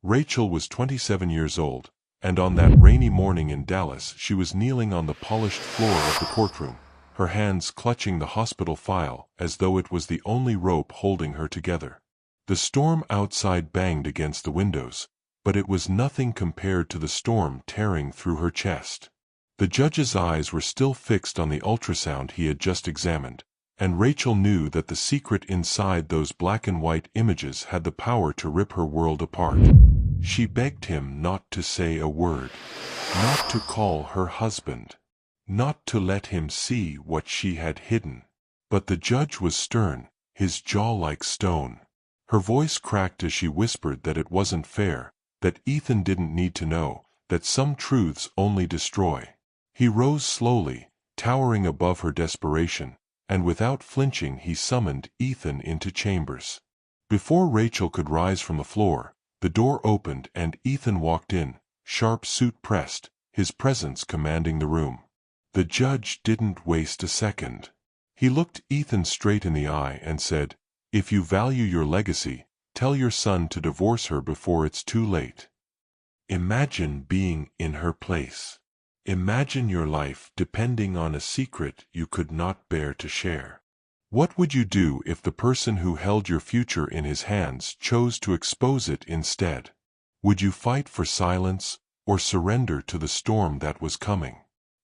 Rachel was 27 years old, and on that rainy morning in Dallas she was kneeling on the polished floor of the courtroom, her hands clutching the hospital file as though it was the only rope holding her together. The storm outside banged against the windows, but it was nothing compared to the storm tearing through her chest. The judge's eyes were still fixed on the ultrasound he had just examined, and Rachel knew that the secret inside those black and white images had the power to rip her world apart. She begged him not to say a word, not to call her husband, not to let him see what she had hidden. But the judge was stern, his jaw like stone. Her voice cracked as she whispered that it wasn't fair, that Ethan didn't need to know, that some truths only destroy. He rose slowly, towering above her desperation, and without flinching he summoned Ethan into chambers. Before Rachel could rise from the floor, the door opened and Ethan walked in, sharp suit pressed, his presence commanding the room. The judge didn't waste a second. He looked Ethan straight in the eye and said, "If you value your legacy, tell your son to divorce her before it's too late." Imagine being in her place. Imagine your life depending on a secret you could not bear to share. What would you do if the person who held your future in his hands chose to expose it instead? Would you fight for silence, or surrender to the storm that was coming?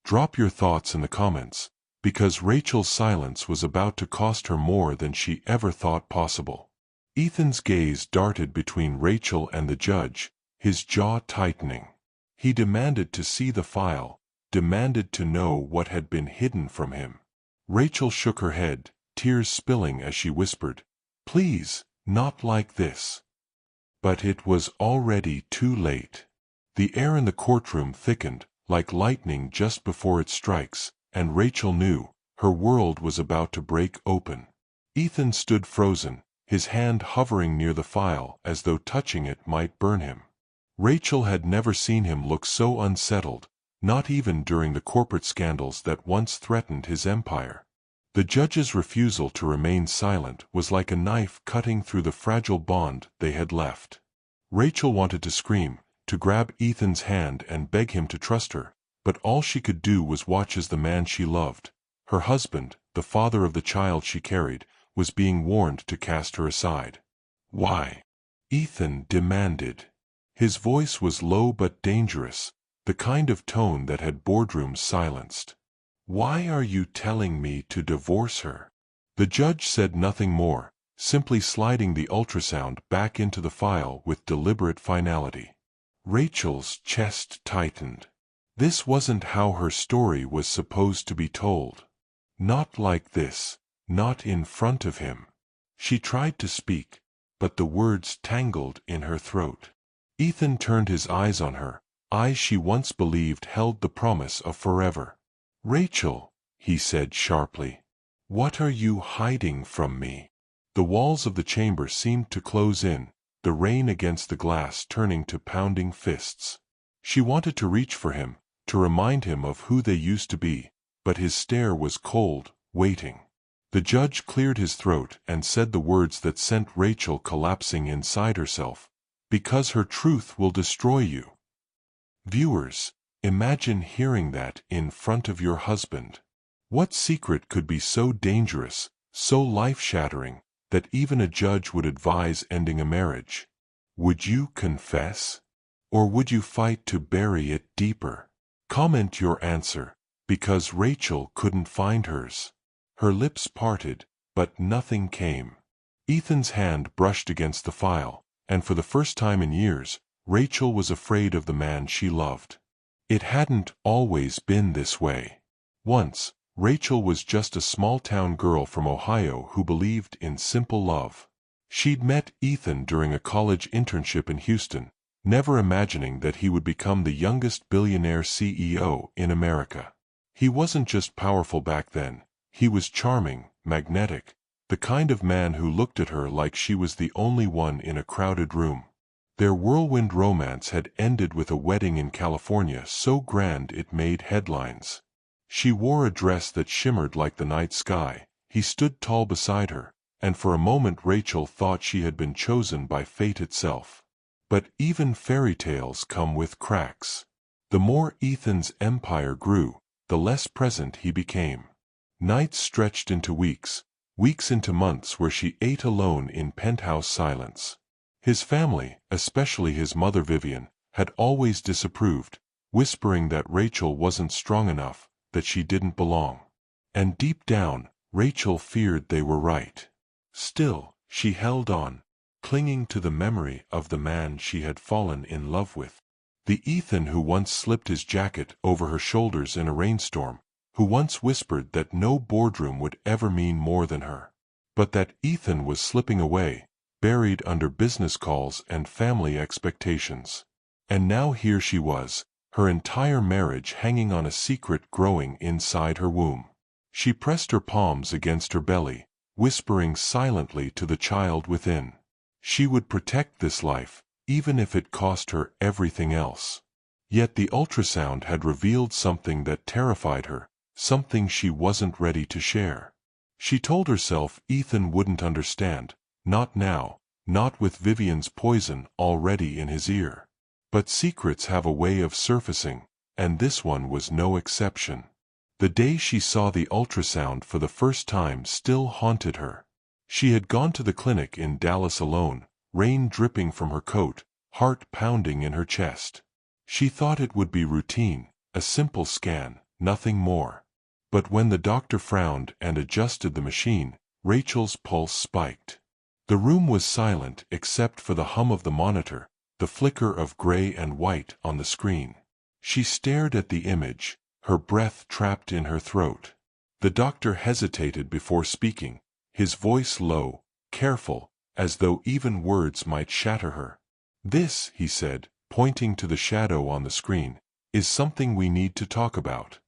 Drop your thoughts in the comments, because Rachel's silence was about to cost her more than she ever thought possible. Ethan's gaze darted between Rachel and the judge, his jaw tightening. He demanded to see the file, demanded to know what had been hidden from him. Rachel shook her head, tears spilling as she whispered, "Please, not like this." But it was already too late. The air in the courtroom thickened, like lightning just before it strikes, and Rachel knew her world was about to break open. Ethan stood frozen, his hand hovering near the file as though touching it might burn him. Rachel had never seen him look so unsettled, not even during the corporate scandals that once threatened his empire. The judge's refusal to remain silent was like a knife cutting through the fragile bond they had left. Rachel wanted to scream, to grab Ethan's hand and beg him to trust her, but all she could do was watch as the man she loved, her husband, the father of the child she carried, was being warned to cast her aside. "Why?" Ethan demanded. His voice was low but dangerous, the kind of tone that had boardrooms silenced. "Why are you telling me to divorce her?" The judge said nothing more, simply sliding the ultrasound back into the file with deliberate finality. Rachel's chest tightened. This wasn't how her story was supposed to be told. Not like this, not in front of him. She tried to speak, but the words tangled in her throat. Ethan turned his eyes on her, eyes she once believed held the promise of forever. "Rachel," he said sharply, "what are you hiding from me?" The walls of the chamber seemed to close in, the rain against the glass turning to pounding fists. She wanted to reach for him, to remind him of who they used to be, but his stare was cold, waiting. The judge cleared his throat and said the words that sent Rachel collapsing inside herself, "Because her truth will destroy you." Viewers, imagine hearing that in front of your husband. What secret could be so dangerous, so life-shattering, that even a judge would advise ending a marriage? Would you confess? Or would you fight to bury it deeper? Comment your answer, because Rachel couldn't find hers. Her lips parted, but nothing came. Ethan's hand brushed against the file, and for the first time in years, Rachel was afraid of the man she loved. It hadn't always been this way. Once, Rachel was just a small-town girl from Ohio who believed in simple love. She'd met Ethan during a college internship in Houston, never imagining that he would become the youngest billionaire CEO in America. He wasn't just powerful back then, he was charming, magnetic, the kind of man who looked at her like she was the only one in a crowded room. Their whirlwind romance had ended with a wedding in California so grand it made headlines. She wore a dress that shimmered like the night sky, he stood tall beside her, and for a moment Rachel thought she had been chosen by fate itself. But even fairy tales come with cracks. The more Ethan's empire grew, the less present he became. Nights stretched into weeks, weeks into months where she ate alone in penthouse silence. His family, especially his mother Vivian, had always disapproved, whispering that Rachel wasn't strong enough, that she didn't belong. And deep down, Rachel feared they were right. Still, she held on, clinging to the memory of the man she had fallen in love with. The Ethan who once slipped his jacket over her shoulders in a rainstorm, who once whispered that no boardroom would ever mean more than her. But that Ethan was slipping away, buried under business calls and family expectations. And now here she was, her entire marriage hanging on a secret growing inside her womb. She pressed her palms against her belly, whispering silently to the child within. She would protect this life, even if it cost her everything else. Yet the ultrasound had revealed something that terrified her, something she wasn't ready to share. She told herself Ethan wouldn't understand, not now, not with Vivian's poison already in his ear. But secrets have a way of surfacing, and this one was no exception. The day she saw the ultrasound for the first time still haunted her. She had gone to the clinic in Dallas alone, rain dripping from her coat, heart pounding in her chest. She thought it would be routine, a simple scan, nothing more. But when the doctor frowned and adjusted the machine, Rachel's pulse spiked. The room was silent except for the hum of the monitor, the flicker of gray and white on the screen. She stared at the image, her breath trapped in her throat. The doctor hesitated before speaking, his voice low, careful, as though even words might shatter her. "This," he said, pointing to the shadow on the screen, "is something we need to talk about."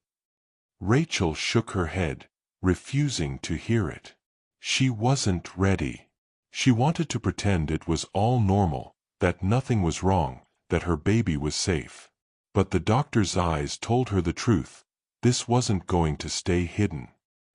Rachel shook her head, refusing to hear it. She wasn't ready. She wanted to pretend it was all normal, that nothing was wrong, that her baby was safe. But the doctor's eyes told her the truth. This wasn't going to stay hidden.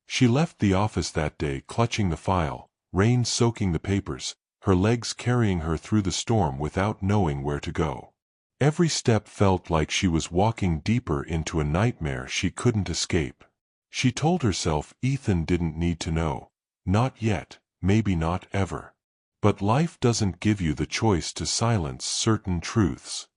She left the office that day clutching the file, rain soaking the papers, her legs carrying her through the storm without knowing where to go. Every step felt like she was walking deeper into a nightmare she couldn't escape. She told herself Ethan didn't need to know. Not yet, maybe not ever. But life doesn't give you the choice to silence certain truths.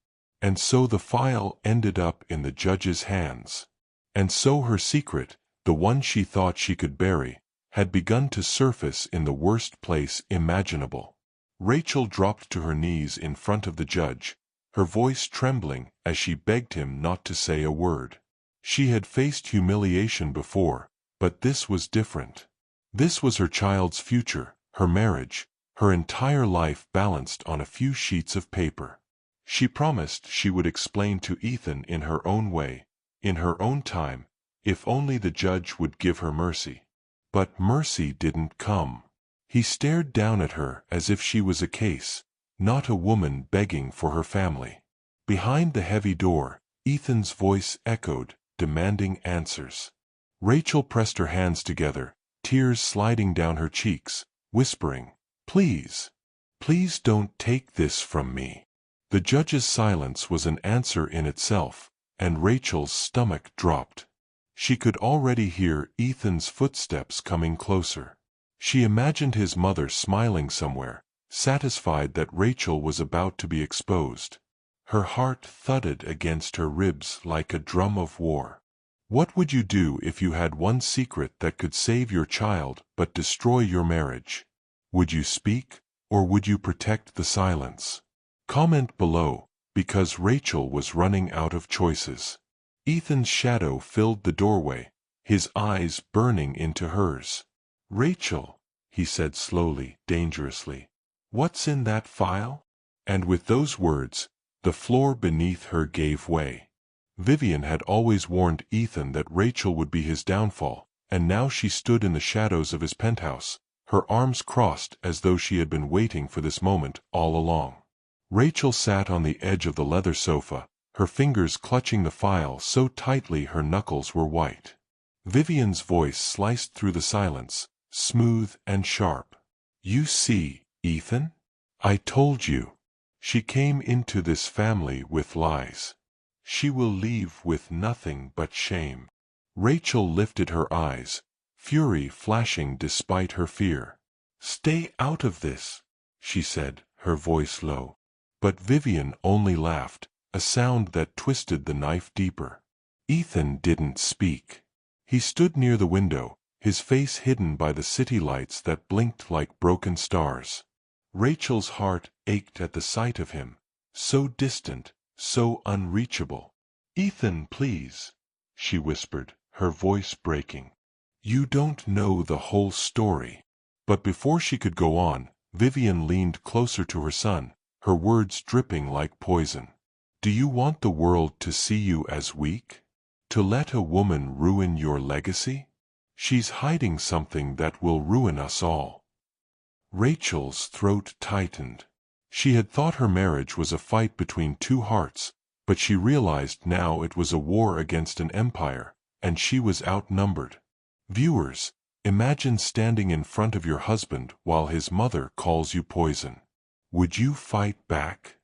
And so the file ended up in the judge's hands. And so her secret, the one she thought she could bury, had begun to surface in the worst place imaginable. Rachel dropped to her knees in front of the judge, her voice trembling as she begged him not to say a word. She had faced humiliation before, but this was different. This was her child's future, her marriage, her entire life balanced on a few sheets of paper. She promised she would explain to Ethan in her own way, in her own time, if only the judge would give her mercy. But mercy didn't come. He stared down at her as if she was a case, not a woman begging for her family. Behind the heavy door, Ethan's voice echoed, demanding answers. Rachel pressed her hands together, tears sliding down her cheeks, whispering, "Please, please don't take this from me." The judge's silence was an answer in itself, and Rachel's stomach dropped. She could already hear Ethan's footsteps coming closer. She imagined his mother smiling somewhere, satisfied that Rachel was about to be exposed. Her heart thudded against her ribs like a drum of war. What would you do if you had one secret that could save your child but destroy your marriage? Would you speak, or would you protect the silence? Comment below, because Rachel was running out of choices. Ethan's shadow filled the doorway, his eyes burning into hers. "Rachel," he said slowly, dangerously, "what's in that file?" And with those words, the floor beneath her gave way. Vivian had always warned Ethan that Rachel would be his downfall, and now she stood in the shadows of his penthouse, her arms crossed as though she had been waiting for this moment all along. Rachel sat on the edge of the leather sofa, her fingers clutching the file so tightly her knuckles were white. Vivian's voice sliced through the silence, smooth and sharp. "You see, Ethan? I told you." She came into this family with lies. She will leave with nothing but shame. Rachel lifted her eyes, fury flashing despite her fear. "Stay out of this," she said, her voice low. But Vivian only laughed, a sound that twisted the knife deeper. Ethan didn't speak. He stood near the window, his face hidden by the city lights that blinked like broken stars. Rachel's heart ached at the sight of him, so distant, so unreachable. "Ethan, please," she whispered, her voice breaking. "You don't know the whole story." But before she could go on, Vivian leaned closer to her son, her words dripping like poison. "Do you want the world to see you as weak? To let a woman ruin your legacy? She's hiding something that will ruin us all." Rachel's throat tightened. She had thought her marriage was a fight between two hearts, but she realized now it was a war against an empire, and she was outnumbered. Viewers, imagine standing in front of your husband while his mother calls you poison. Would you fight back?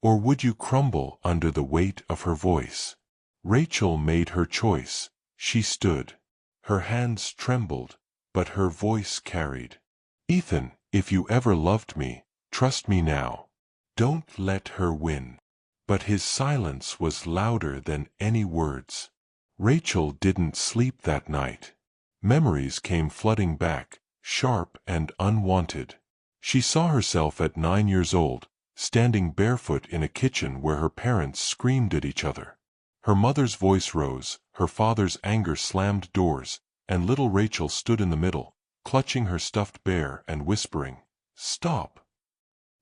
Or would you crumble under the weight of her voice? Rachel made her choice. She stood. Her hands trembled, but her voice carried. "Ethan, if you ever loved me, trust me now. Don't let her win." But his silence was louder than any words. Rachel didn't sleep that night. Memories came flooding back, sharp and unwanted. She saw herself at 9 years old, standing barefoot in a kitchen where her parents screamed at each other. Her mother's voice rose, her father's anger slammed doors, and little Rachel stood in the middle, clutching her stuffed bear and whispering, "Stop."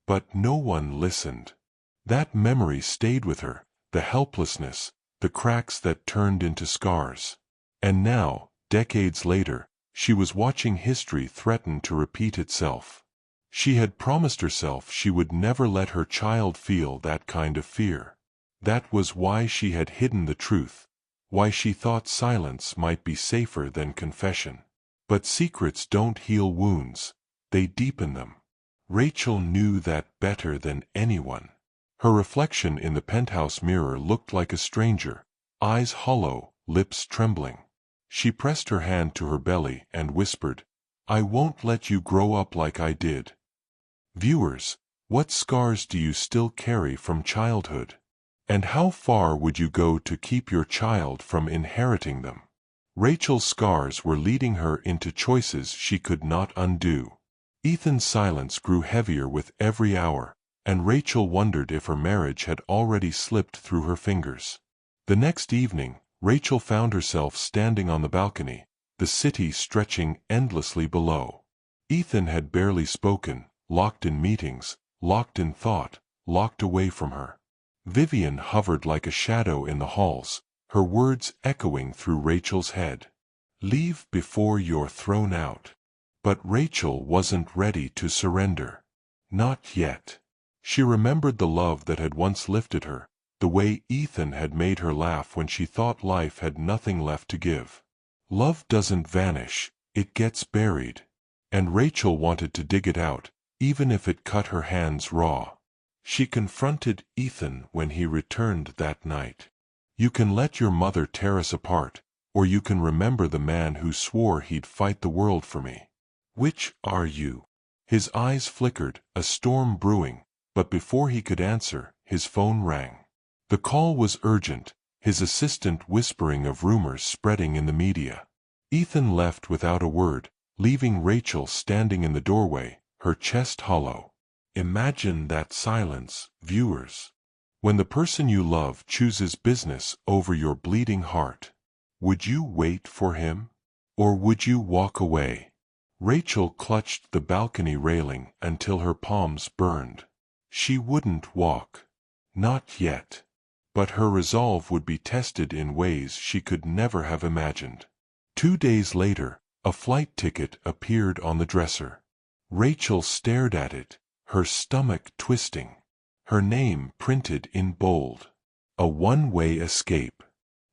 But no one listened. That memory stayed with her, the helplessness, the cracks that turned into scars. And now, decades later, she was watching history threaten to repeat itself. She had promised herself she would never let her child feel that kind of fear. That was why she had hidden the truth, why she thought silence might be safer than confession. But secrets don't heal wounds, they deepen them. Rachel knew that better than anyone. Her reflection in the penthouse mirror looked like a stranger, eyes hollow, lips trembling. She pressed her hand to her belly and whispered, "I won't let you grow up like I did." Viewers, what scars do you still carry from childhood? And how far would you go to keep your child from inheriting them? Rachel's scars were leading her into choices she could not undo. Ethan's silence grew heavier with every hour, and Rachel wondered if her marriage had already slipped through her fingers. The next evening, Rachel found herself standing on the balcony, the city stretching endlessly below. Ethan had barely spoken, locked in meetings, locked in thought, locked away from her. Vivian hovered like a shadow in the halls, her words echoing through Rachel's head. "Leave before you're thrown out." But Rachel wasn't ready to surrender. Not yet. She remembered the love that had once lifted her, the way Ethan had made her laugh when she thought life had nothing left to give. Love doesn't vanish, it gets buried. And Rachel wanted to dig it out, even if it cut her hands raw. She confronted Ethan when he returned that night. "You can let your mother tear us apart, or you can remember the man who swore he'd fight the world for me. Which are you?" His eyes flickered, a storm brewing, but before he could answer, his phone rang. The call was urgent, his assistant whispering of rumors spreading in the media. Ethan left without a word, leaving Rachel standing in the doorway, her chest hollow. Imagine that silence, viewers. When the person you love chooses business over your bleeding heart. Would you wait for him? Or would you walk away? Rachel clutched the balcony railing until her palms burned. She wouldn't walk. Not yet. But her resolve would be tested in ways she could never have imagined. 2 days later, a flight ticket appeared on the dresser. Rachel stared at it, her stomach twisting. Her name printed in bold. A one-way escape.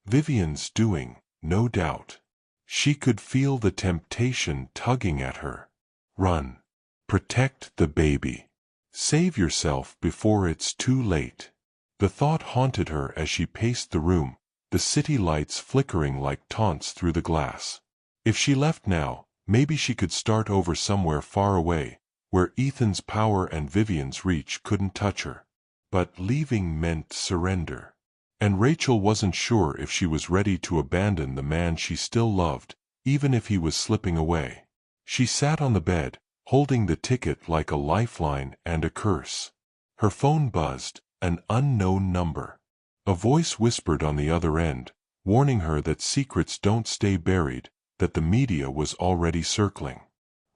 Vivian's doing, no doubt. She could feel the temptation tugging at her. Run. Protect the baby. Save yourself before it's too late. The thought haunted her as she paced the room, the city lights flickering like taunts through the glass. If she left now, maybe she could start over somewhere far away, where Ethan's power and Vivian's reach couldn't touch her. But leaving meant surrender. And Rachel wasn't sure if she was ready to abandon the man she still loved, even if he was slipping away. She sat on the bed, holding the ticket like a lifeline and a curse. Her phone buzzed, an unknown number. A voice whispered on the other end, warning her that secrets don't stay buried, that the media was already circling.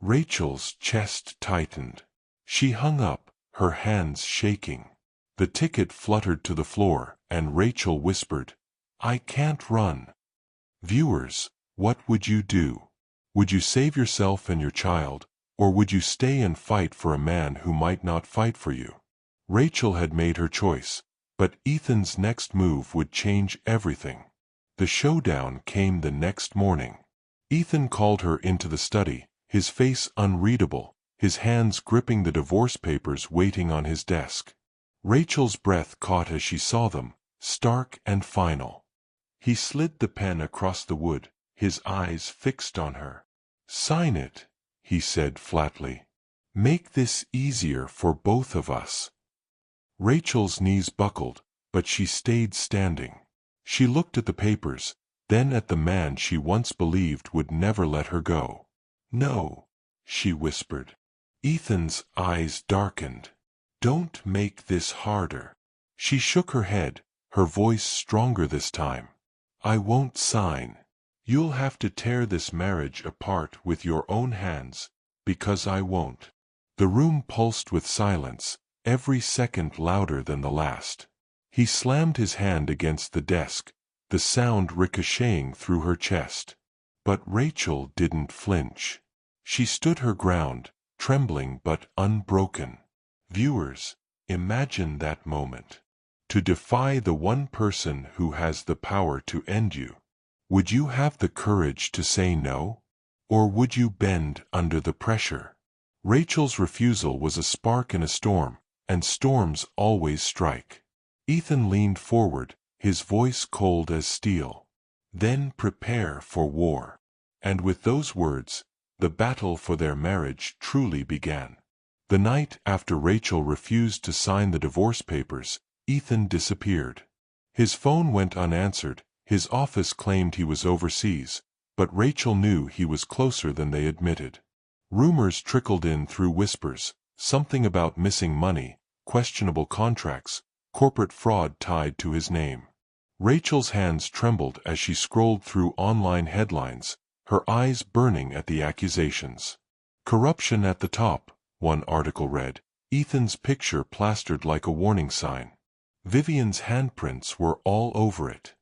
Rachel's chest tightened. She hung up, her hands shaking. The ticket fluttered to the floor, and Rachel whispered, "I can't run." Viewers, what would you do? Would you save yourself and your child, or would you stay and fight for a man who might not fight for you? Rachel had made her choice, but Ethan's next move would change everything. The showdown came the next morning. Ethan called her into the study, his face unreadable, his hands gripping the divorce papers waiting on his desk. Rachel's breath caught as she saw them, stark and final. He slid the pen across the wood, his eyes fixed on her. "Sign it," he said flatly. "Make this easier for both of us." Rachel's knees buckled, but she stayed standing. She looked at the papers, then at the man she once believed would never let her go. "No," she whispered. Ethan's eyes darkened. "Don't make this harder." She shook her head, her voice stronger this time. "I won't sign. You'll have to tear this marriage apart with your own hands, because I won't." The room pulsed with silence, every second louder than the last. He slammed his hand against the desk, the sound ricocheting through her chest. But Rachel didn't flinch. She stood her ground, trembling but unbroken. Viewers, imagine that moment. To defy the one person who has the power to end you. Would you have the courage to say no? Or would you bend under the pressure? Rachel's refusal was a spark in a storm, and storms always strike. Ethan leaned forward, his voice cold as steel. "Then prepare for war." And with those words, the battle for their marriage truly began. The night after Rachel refused to sign the divorce papers, Ethan disappeared. His phone went unanswered, his office claimed he was overseas, but Rachel knew he was closer than they admitted. Rumors trickled in through whispers, something about missing money, questionable contracts, corporate fraud tied to his name. Rachel's hands trembled as she scrolled through online headlines, her eyes burning at the accusations. "Corruption at the top," one article read, Ethan's picture plastered like a warning sign. Vivian's handprints were all over it.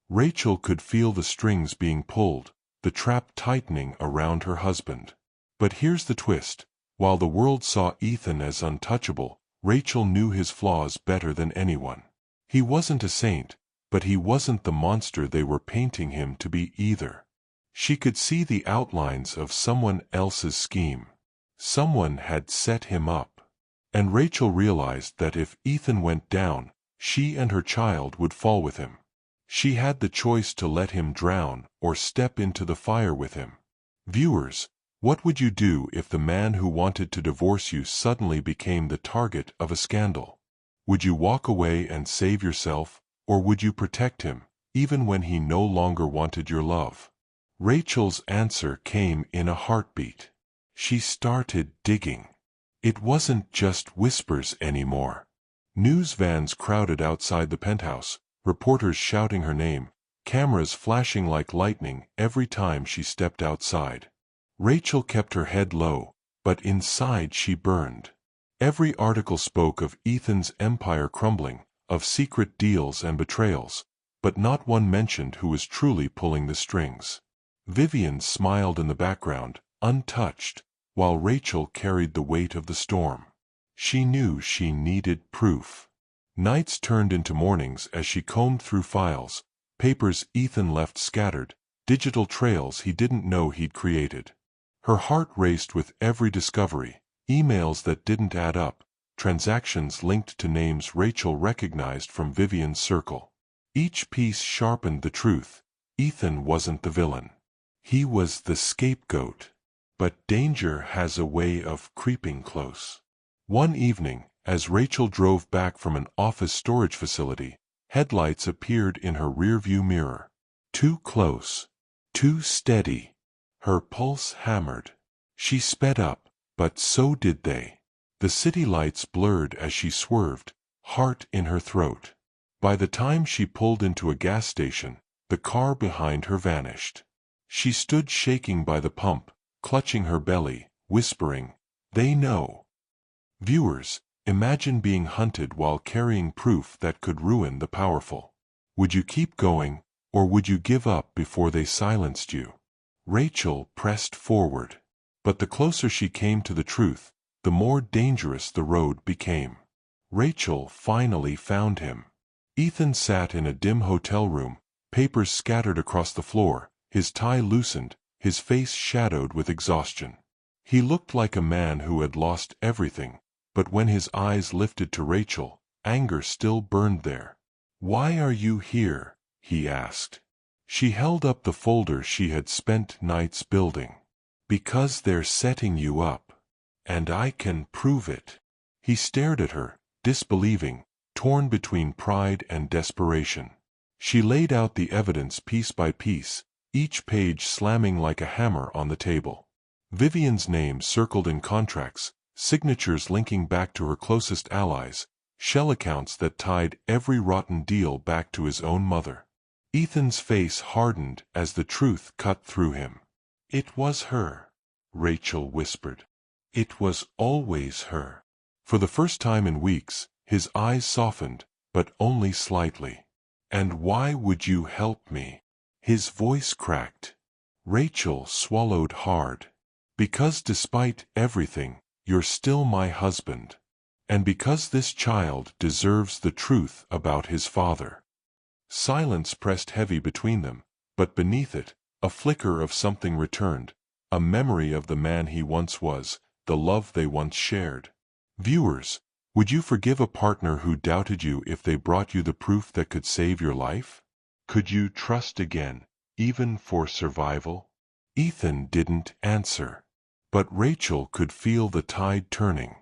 Rachel could feel the strings being pulled, the trap tightening around her husband. But here's the twist. While the world saw Ethan as untouchable, Rachel knew his flaws better than anyone. He wasn't a saint, but he wasn't the monster they were painting him to be either. She could see the outlines of someone else's scheme. Someone had set him up. And Rachel realized that if Ethan went down, she and her child would fall with him. She had the choice to let him drown or step into the fire with him. Viewers, what would you do if the man who wanted to divorce you suddenly became the target of a scandal? Would you walk away and save yourself, or would you protect him, even when he no longer wanted your love? Rachel's answer came in a heartbeat. She started digging. It wasn't just whispers anymore. News vans crowded outside the penthouse, reporters shouting her name, cameras flashing like lightning every time she stepped outside. Rachel kept her head low, but inside she burned. Every article spoke of Ethan's empire crumbling, of secret deals and betrayals, but not one mentioned who was truly pulling the strings. Vivian smiled in the background, untouched, while Rachel carried the weight of the storm. She knew she needed proof. Nights turned into mornings as she combed through files, papers Ethan left scattered, digital trails he didn't know he'd created. Her heart raced with every discovery, emails that didn't add up, transactions linked to names Rachel recognized from Vivian's circle. Each piece sharpened the truth. Ethan wasn't the villain. He was the scapegoat. But danger has a way of creeping close. One evening, as Rachel drove back from an office storage facility, headlights appeared in her rearview mirror. Too close. Too steady. Her pulse hammered. She sped up, but so did they. The city lights blurred as she swerved, heart in her throat. By the time she pulled into a gas station, the car behind her vanished. She stood shaking by the pump, clutching her belly, whispering, "They know." Viewers, imagine being hunted while carrying proof that could ruin the powerful. Would you keep going, or would you give up before they silenced you? Rachel pressed forward. But the closer she came to the truth, the more dangerous the road became. Rachel finally found him. Ethan sat in a dim hotel room, papers scattered across the floor, his tie loosened, his face shadowed with exhaustion. He looked like a man who had lost everything, but when his eyes lifted to Rachel, anger still burned there. "Why are you here?" he asked. She held up the folder she had spent nights building. "Because they're setting you up. And I can prove it." He stared at her, disbelieving, torn between pride and desperation. She laid out the evidence piece by piece, each page slamming like a hammer on the table. Vivian's name circled in contracts, signatures linking back to her closest allies, shell accounts that tied every rotten deal back to his own mother. Ethan's face hardened as the truth cut through him. "It was her," Rachel whispered. "It was always her." For the first time in weeks, his eyes softened, but only slightly. "And why would you help me?" His voice cracked. Rachel swallowed hard. "Because despite everything, you're still my husband. And because this child deserves the truth about his father." Silence pressed heavy between them, but beneath it, a flicker of something returned, a memory of the man he once was, the love they once shared. Viewers, would you forgive a partner who doubted you if they brought you the proof that could save your life? Could you trust again, even for survival? Ethan didn't answer. But Rachel could feel the tide turning.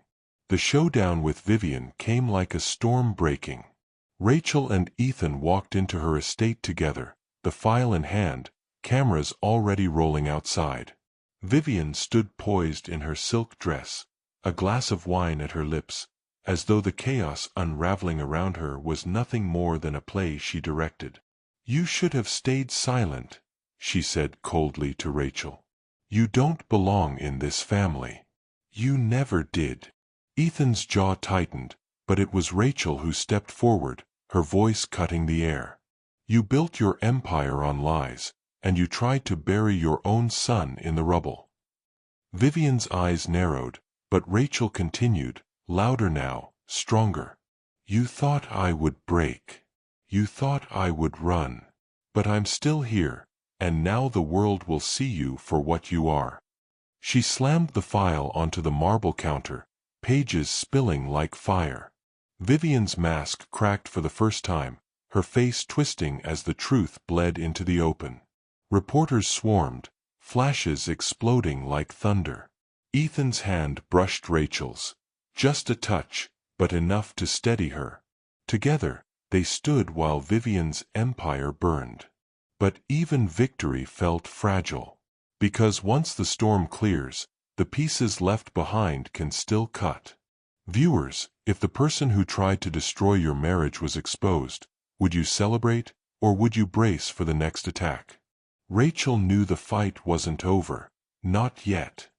The showdown with Vivian came like a storm breaking. Rachel and Ethan walked into her estate together, the file in hand, cameras already rolling outside. Vivian stood poised in her silk dress, a glass of wine at her lips, as though the chaos unraveling around her was nothing more than a play she directed. "You should have stayed silent," she said coldly to Rachel. "You don't belong in this family. You never did." Ethan's jaw tightened, but it was Rachel who stepped forward, her voice cutting the air. "You built your empire on lies, and you tried to bury your own son in the rubble." Vivian's eyes narrowed, but Rachel continued, louder now, stronger. "You thought I would break. You thought I would run. But I'm still here, and now the world will see you for what you are." She slammed the file onto the marble counter, pages spilling like fire. Vivian's mask cracked for the first time, her face twisting as the truth bled into the open. Reporters swarmed, flashes exploding like thunder. Ethan's hand brushed Rachel's. Just a touch, but enough to steady her. Together, they stood while Vivian's empire burned. But even victory felt fragile. Because once the storm clears, the pieces left behind can still cut. Viewers, if the person who tried to destroy your marriage was exposed, would you celebrate, or would you brace for the next attack? Rachel knew the fight wasn't over. Not yet.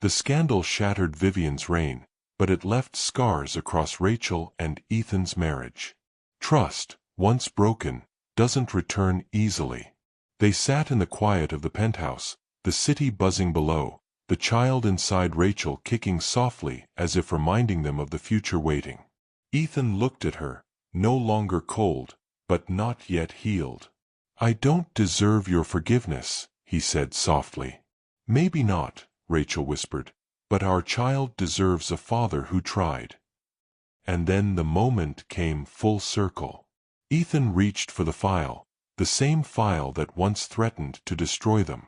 The scandal shattered Vivian's reign, but it left scars across Rachel and Ethan's marriage. Trust, once broken, doesn't return easily. They sat in the quiet of the penthouse, the city buzzing below, the child inside Rachel kicking softly as if reminding them of the future waiting. Ethan looked at her, no longer cold, but not yet healed. "I don't deserve your forgiveness," he said softly. "Maybe not," Rachel whispered, "but our child deserves a father who tried." and then the moment came full circle. Ethan reached for the file, the same file that once threatened to destroy them.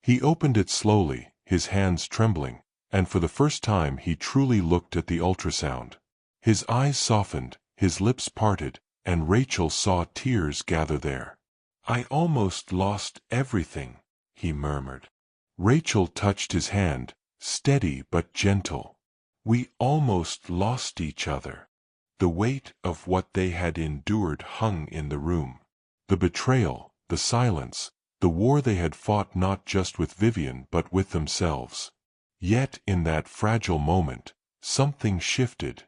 He opened it slowly, his hands trembling, and for the first time he truly looked at the ultrasound. His eyes softened, his lips parted, and Rachel saw tears gather there. "I almost lost everything," he murmured. Rachel touched his hand, steady but gentle. "We almost lost each other." The weight of what they had endured hung in the room. The betrayal, the silence, the war they had fought not just with Vivian but with themselves. Yet in that fragile moment, something shifted.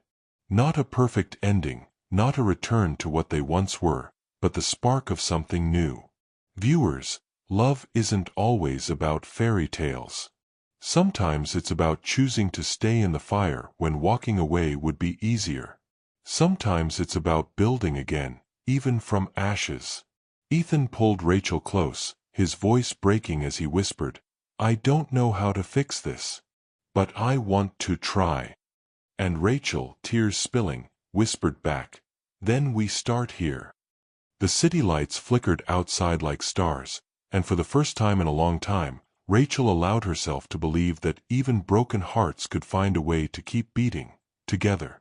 Not a perfect ending, not a return to what they once were, but the spark of something new. Viewers, love isn't always about fairy tales. Sometimes it's about choosing to stay in the fire when walking away would be easier. Sometimes it's about building again, even from ashes. Ethan pulled Rachel close, his voice breaking as he whispered, "I don't know how to fix this, but I want to try." And Rachel, tears spilling, whispered back, "Then we start here." The city lights flickered outside like stars, and for the first time in a long time, Rachel allowed herself to believe that even broken hearts could find a way to keep beating, together.